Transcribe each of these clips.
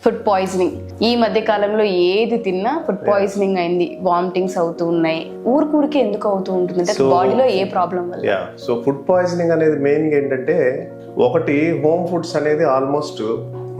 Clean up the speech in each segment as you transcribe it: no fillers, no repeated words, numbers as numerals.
Food poisoning ఈ మధ్య కాలంలో ఏది తిన్నా ఫుడ్ పాయిజనింగ్ అయింది, వామిటింగ్స్ అవుతూ ఉన్నాయి. ఊరికే ఎందుకు అవుతూ ఉంటుంది అంటే బాడీలో ఏ ప్రాబ్లం వల్ల? సో ఫుడ్ పాయిజనింగ్ అనేది మెయిన్ గా ఏంటంటే, ఒకటి హోమ్ ఫుడ్స్ అనేది ఆల్మోస్ట్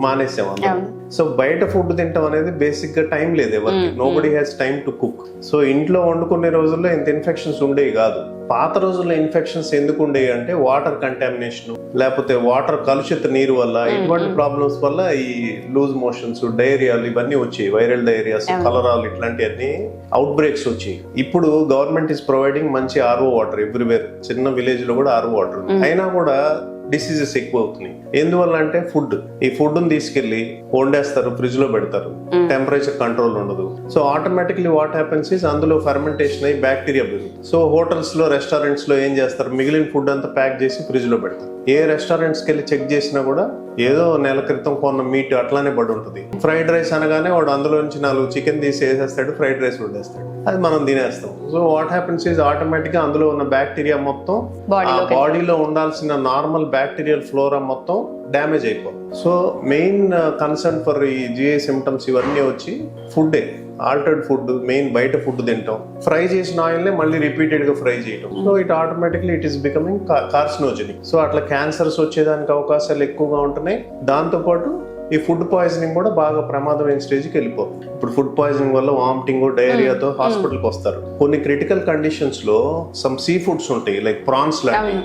మానేసాం అందరం. సో బయట ఫుడ్ తింటాం అనేది బేసిక్ గా టైం లేదు ఎవరికి. Nobody has time to cook. So ఇంట్లో వండుకునే రోజుల్లో ఇంత ఇన్ఫెక్షన్స్ ఉండేవి కాదు. పాత రోజుల్లో ఇన్ఫెక్షన్స్ ఎందుకు ఉండేవి అంటే వాటర్ కంటామినేషన్, లేకపోతే వాటర్ కలుషిత నీరు వల్ల, ఇటువంటి ప్రాబ్లమ్స్ వల్ల ఈ లూజ్ మోషన్స్, డయేరియాలు ఇవన్నీ వచ్చాయి. వైరల్ డయేరియాస్, కలరాలు ఇట్లాంటివన్నీ అవుట్ బ్రేక్స్ వచ్చాయి. ఇప్పుడు గవర్నమెంట్ ఈస్ ప్రొవైడింగ్ మంచి ఆర్ఓ వాటర్ ఎవ్రీవేర్. చిన్న విలేజ్ లో కూడా ఆర్ఓ వాటర్ అయినా కూడా డిసీజెస్ ఎక్కువ అవుతున్నాయి. ఎందువల్ల అంటే ఫుడ్, ఈ ఫుడ్ ని తీసుకెళ్లి వండేస్తారు, ఫ్రిడ్జ్ లో పెడతారు, టెంపరేచర్ కంట్రోల్ ఉండదు. So automatically what happens is అందులో ఫెర్మెంటేషన్ అయ్యి బ్యాక్టీరియా పెరుగుతుంది. సో హోటల్స్ లో, రెస్టారెంట్స్ లో ఏం చేస్తారు, మిగిలిన ఫుడ్ అంతా ప్యాక్ చేసి ఫ్రిడ్జ్ లో పెడతారు. ఏ రెస్టారెంట్స్ కి వెళ్ళి చెక్ చేసినా కూడా ఏదో నెల క్రితం కొన్న మీట్ అట్లానే పడి ఉంటుంది. ఫ్రైడ్ రైస్ అనగానే వాడు అందులో నుంచి 4 చికెన్ తీసి వేసేస్తాడు, ఫ్రైడ్ రైస్ వండేస్తాడు, అది మనం తినేస్తాం. So what happens is automatic గా అందులో ఉన్న బ్యాక్టీరియా మొత్తం బాడీలో ఉండాల్సిన నార్మల్ బ్యాక్టీరియల్ ఫ్లోరా మొత్తం డ్యామేజ్ అయిపోతుంది. సో మెయిన్ కన్సర్న్ ఫర్ ఈ జిఐ సిమ్టమ్స్ ఇవన్నీ వచ్చి ఫుడ్డే. ఆల్టర్డ్ ఫుడ్, మెయిన్ బయట ఫుడ్ తింటాం, ఫ్రై చేసిన ఆయిల్ నే మళ్ళీ రిపీటెడ్ గా ఫ్రై చేయటం. So it automatically it is becoming carcinogenic. So అట్లా క్యాన్సర్స్ వచ్చేదానికి అవకాశాలు ఎక్కువగా ఉంటున్నాయి. దాంతో పాటు ఈ ఫుడ్ పాయిజనింగ్ కూడా బాగా ప్రమాదమైన స్టేజ్కి వెళ్ళిపోతుంది. ఇప్పుడు ఫుడ్ పాయిజనింగ్ వల్ల వామిటింగ్, డయేరియాతో హాస్పిటల్కి వస్తారు. కొన్ని క్రిటికల్ కండిషన్స్ లో సమ్ సీ ఫుడ్స్ ఉంటాయి, లైక్ ప్రాన్స్ లాంటి.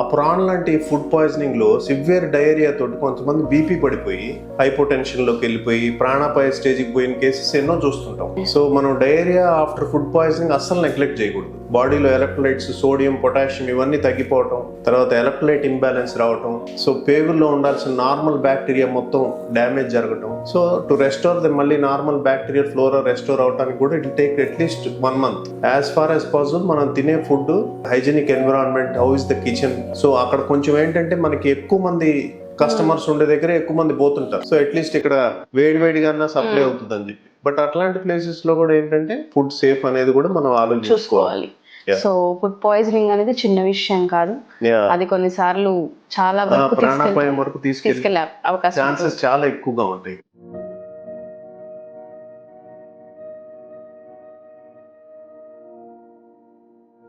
ఆ ప్రాన్ లాంటి ఫుడ్ పాయిజనింగ్ లో సివియర్ డయేరియా తోటి కొంతమంది బీపీ పడిపోయి హైపోటెన్షన్ లోకి వెళ్ళిపోయి ప్రాణాపాయ స్టేజ్కి పోయిన కేసెస్ ఎన్నో చూస్తుంటాం. సో మనం డయేరియా ఆఫ్టర్ ఫుడ్ పాయిజనింగ్ అస్సలు నెగ్లెక్ట్ చేయకూడదు. బాడీలో ఎలక్ట్రోలైట్స్, సోడియం, పొటాషియం ఇవన్నీ తగ్గిపోవటం, తర్వాత ఎలక్ట్రోలైట్ ఇంబ్యాలెన్స్ రావటం, సో పేగుల్లో ఉండాల్సిన నార్మల్ బ్యాక్టీరియా మొత్తం డ్యామేజ్ జరగటం. సో టు రెస్టోర్ ద మళ్ళీ నార్మల్ బ్యాక్టీరియల్ ఫ్లోరా రెస్టోర్ అవడానికి కూడా it take at least 1 month. As far as possible మనం తినే food, hygienic environment, how is the kitchen. So అక్కడ కొంచెం ఏంటంటే మనకి ఎక్కువ మంది కస్టమర్స్ ఉండే దగ్గర ఎక్కువ మంది పోతుంటారు. సో అట్లీస్ట్ ఇక్కడ వేడిగా సప్లై అవుతుంది అని చెప్పి. బట్ అట్లాంటి ప్లేసెస్ లో కూడా ఏంటంటే ఫుడ్ సేఫ్ అనేది కూడా మనం ఆలోచించుకోవాలి. సో ఫుడ్ పాయిజనింగ్ అనేది చిన్న విషయం కాదు. అది కొన్నిసార్లు చాలా ప్రాణాపాయం వరకు తీసుకెళ్లే అవకాశం ఛాన్సెస్ చాలా ఎక్కువగా ఉంటాయి.